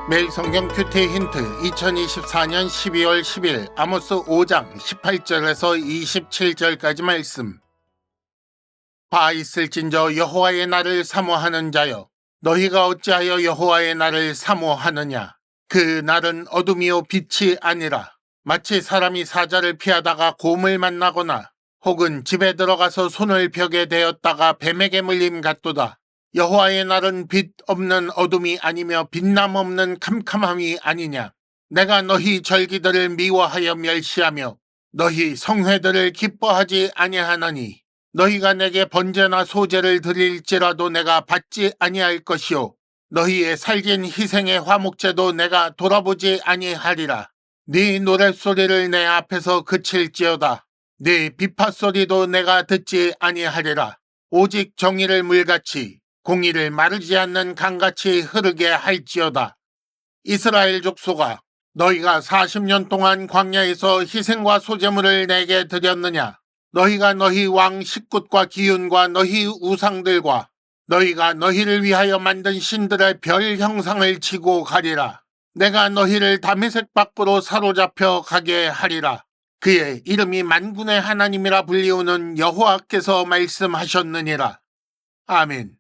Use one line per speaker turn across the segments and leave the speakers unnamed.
매일 성경 큐티 힌트 2024년 12월 10일 아모스 5장 18절에서 27절까지 말씀. 봐 있을진저 여호와의 날을 사모하는 자여, 너희가 어찌하여 여호와의 날을 사모하느냐. 그 날은 어둠이요 빛이 아니라 마치 사람이 사자를 피하다가 곰을 만나거나 혹은 집에 들어가서 손을 벽에 대었다가 뱀에게 물림 같도다. 여호와의 날은 빛 없는 어둠이 아니며 빛남 없는 캄캄함이 아니냐. 내가 너희 절기들을 미워하여 멸시하며 너희 성회들을 기뻐하지 아니하나니 너희가 내게 번제나 소제를 드릴지라도 내가 받지 아니할 것이요 너희의 살긴 희생의 화목제도 내가 돌아보지 아니하리라. 네 노랫소리를 내 앞에서 그칠지어다. 네 비파소리도 내가 듣지 아니하리라. 오직 정의를 물같이 공의를 마르지 않는 강같이 흐르게 할지어다. 이스라엘 족속아, 너희가 40년 동안 광야에서 희생과 소제물을 내게 드렸느냐. 너희가 너희 왕 식굿과 기운과 너희 우상들과 너희가 너희를 위하여 만든 신들의 별 형상을 치고 가리라. 내가 너희를 다메섹 밖으로 사로잡혀 가게 하리라. 그의 이름이 만군의 하나님이라 불리우는 여호와께서 말씀하셨느니라. 아멘.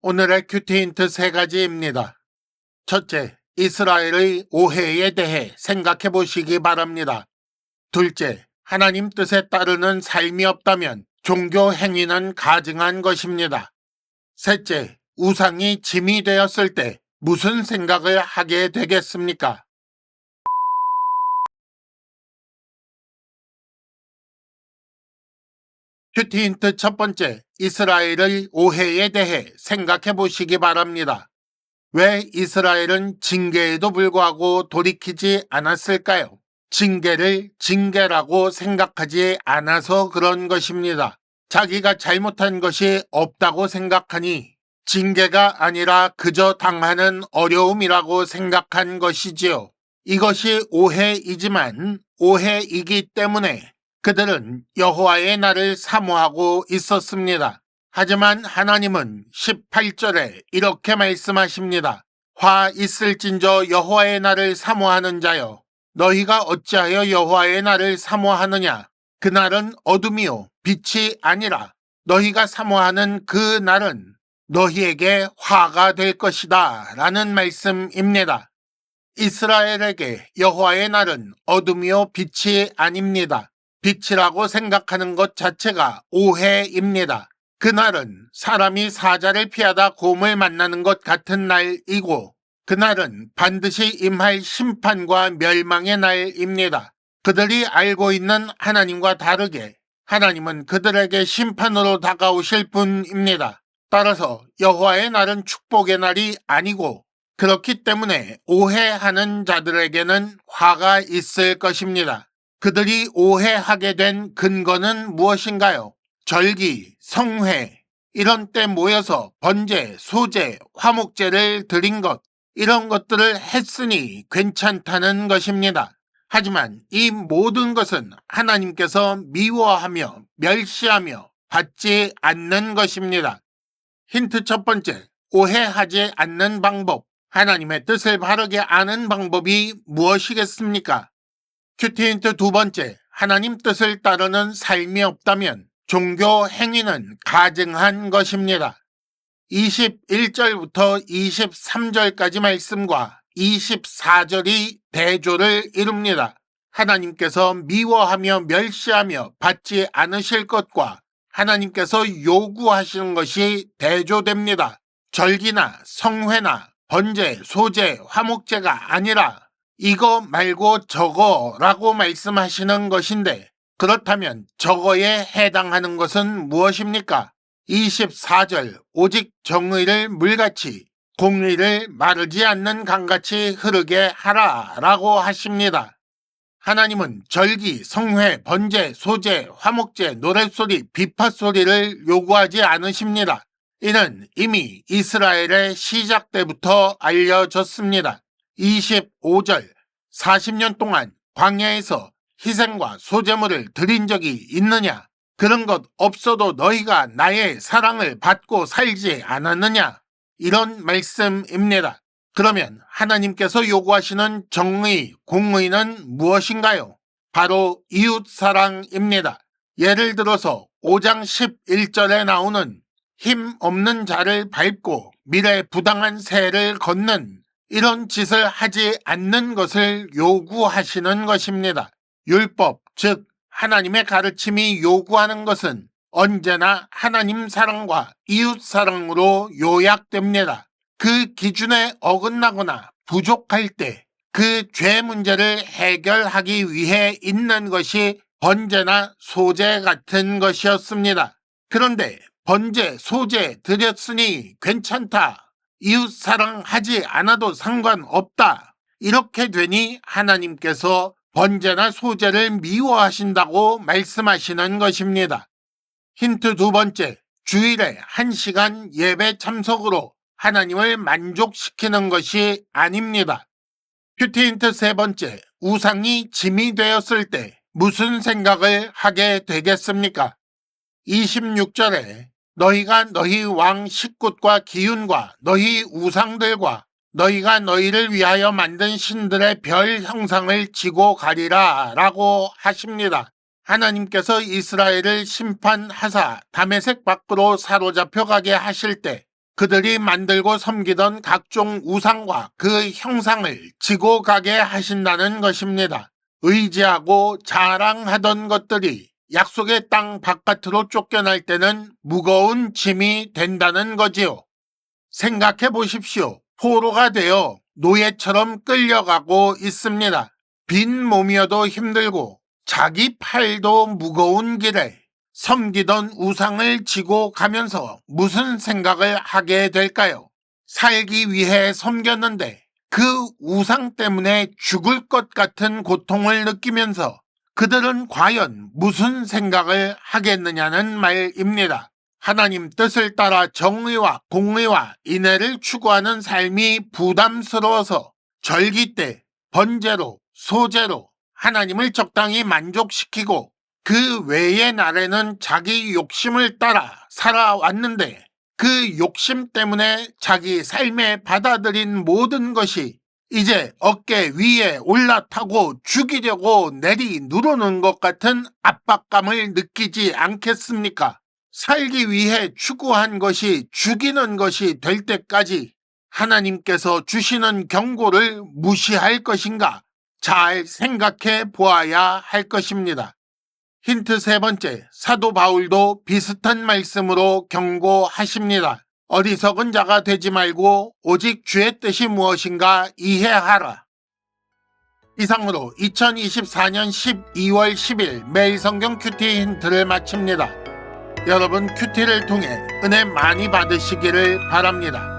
오늘의 큐티 힌트 3가지입니다. 첫째, 이스라엘의 오해에 대해 생각해 보시기 바랍니다. 둘째, 하나님 뜻에 따르는 삶이 없다면 종교 행위는 가증한 것입니다. 셋째, 우상이 짐이 되었을 때 무슨 생각을 하게 되겠습니까? 큐티 힌트 첫 번째, 이스라엘의 오해에 대해 생각해 보시기 바랍니다. 왜 이스라엘은 징계에도 불구하고 돌이키지 않았을까요? 징계를 징계라고 생각하지 않아서 그런 것입니다. 자기가 잘못한 것이 없다고 생각하니 징계가 아니라 그저 당하는 어려움이라고 생각한 것이지요. 이것이 오해이지만 오해이기 때문에 그들은 여호와의 날을 사모하고 있었습니다. 하지만 하나님은 18절에 이렇게 말씀하십니다. 화 있을진저 여호와의 날을 사모하는 자여, 너희가 어찌하여 여호와의 날을 사모하느냐. 그 날은 어둠이요 빛이 아니라 너희가 사모하는 그 날은 너희에게 화가 될 것이다 라는 말씀입니다. 이스라엘에게 여호와의 날은 어둠이요 빛이 아닙니다. 빛이라고 생각하는 것 자체가 오해입니다. 그날은 사람이 사자를 피하다 곰을 만나는 것 같은 날이고 그날은 반드시 임할 심판과 멸망의 날입니다. 그들이 알고 있는 하나님과 다르게 하나님은 그들에게 심판으로 다가오실 분입니다. 따라서 여호와의 날은 축복의 날이 아니고 그렇기 때문에 오해하는 자들에게는 화가 있을 것입니다. 그들이 오해하게 된 근거는 무엇인가요? 절기, 성회, 이런 때 모여서 번제, 소제, 화목제를 드린 것, 이런 것들을 했으니 괜찮다는 것입니다. 하지만 이 모든 것은 하나님께서 미워하며 멸시하며 받지 않는 것입니다. 힌트 첫 번째, 오해하지 않는 방법. 하나님의 뜻을 바르게 아는 방법이 무엇이겠습니까? 큐티 힌트 두 번째, 하나님 뜻을 따르는 삶이 없다면 종교 행위는 가증한 것입니다. 21절부터 23절까지 말씀과 24절이 대조를 이룹니다. 하나님께서 미워하며 멸시하며 받지 않으실 것과 하나님께서 요구하시는 것이 대조됩니다. 절기나 성회나 번제, 소제, 화목제가 아니라 이거 말고 저거라고 말씀하시는 것인데 그렇다면 저거에 해당하는 것은 무엇입니까? 24절 오직 정의를 물같이 공의를 마르지 않는 강같이 흐르게 하라라고 하십니다. 하나님은 절기, 성회, 번제, 소제, 화목제, 노랫소리, 비파소리를 요구하지 않으십니다. 이는 이미 이스라엘의 시작 때부터 알려졌습니다. 25절 40년 동안 광야에서 희생과 소제물을 드린 적이 있느냐? 그런 것 없어도 너희가 나의 사랑을 받고 살지 않았느냐? 이런 말씀입니다. 그러면 하나님께서 요구하시는 정의, 공의는 무엇인가요? 바로 이웃사랑입니다. 예를 들어서 5장 11절에 나오는 힘 없는 자를 밟고 미래 부당한 새를 걷는 이런 짓을 하지 않는 것을 요구하시는 것입니다. 율법, 즉 하나님의 가르침이 요구하는 것은 언제나 하나님 사랑과 이웃 사랑으로 요약됩니다. 그 기준에 어긋나거나 부족할 때 그 죄 문제를 해결하기 위해 있는 것이 번제나 소제 같은 것이었습니다. 그런데 번제, 소제 드렸으니 괜찮다. 이웃 사랑하지 않아도 상관없다. 이렇게 되니 하나님께서 번제나 소제를 미워하신다고 말씀하시는 것입니다. 힌트 두 번째, 주일에 1시간 예배 참석으로 하나님을 만족시키는 것이 아닙니다. 큐티 힌트 세 번째, 우상이 짐이 되었을 때 무슨 생각을 하게 되겠습니까? 26절에 너희가 너희 왕 식굿과 기운과 너희 우상들과 너희가 너희를 위하여 만든 신들의 별 형상을 지고 가리라 라고 하십니다. 하나님께서 이스라엘을 심판하사 다메섹 밖으로 사로잡혀 가게 하실 때 그들이 만들고 섬기던 각종 우상과 그 형상을 지고 가게 하신다는 것입니다. 의지하고 자랑하던 것들이 약속의 땅 바깥으로 쫓겨날 때는 무거운 짐이 된다는 거지요. 생각해 보십시오. 포로가 되어 노예처럼 끌려가고 있습니다. 빈 몸이어도 힘들고 자기 팔도 무거운 길에 섬기던 우상을 지고 가면서 무슨 생각을 하게 될까요? 살기 위해 섬겼는데 그 우상 때문에 죽을 것 같은 고통을 느끼면서 그들은 과연 무슨 생각을 하겠느냐는 말입니다. 하나님 뜻을 따라 정의와 공의와 인애를 추구하는 삶이 부담스러워서 절기 때 번제로, 소제로 하나님을 적당히 만족시키고 그 외의 날에는 자기 욕심을 따라 살아왔는데 그 욕심 때문에 자기 삶에 받아들인 모든 것이 이제 어깨 위에 올라타고 죽이려고 내리 누르는 것 같은 압박감을 느끼지 않겠습니까? 살기 위해 추구한 것이 죽이는 것이 될 때까지 하나님께서 주시는 경고를 무시할 것인가? 잘 생각해 보아야 할 것입니다. 힌트 세 번째, 사도 바울도 비슷한 말씀으로 경고하십니다. 어리석은 자가 되지 말고 오직 주의 뜻이 무엇인가 이해하라. 이상으로 2024년 12월 10일 매일 성경 큐티 힌트를 마칩니다. 여러분 큐티를 통해 은혜 많이 받으시기를 바랍니다.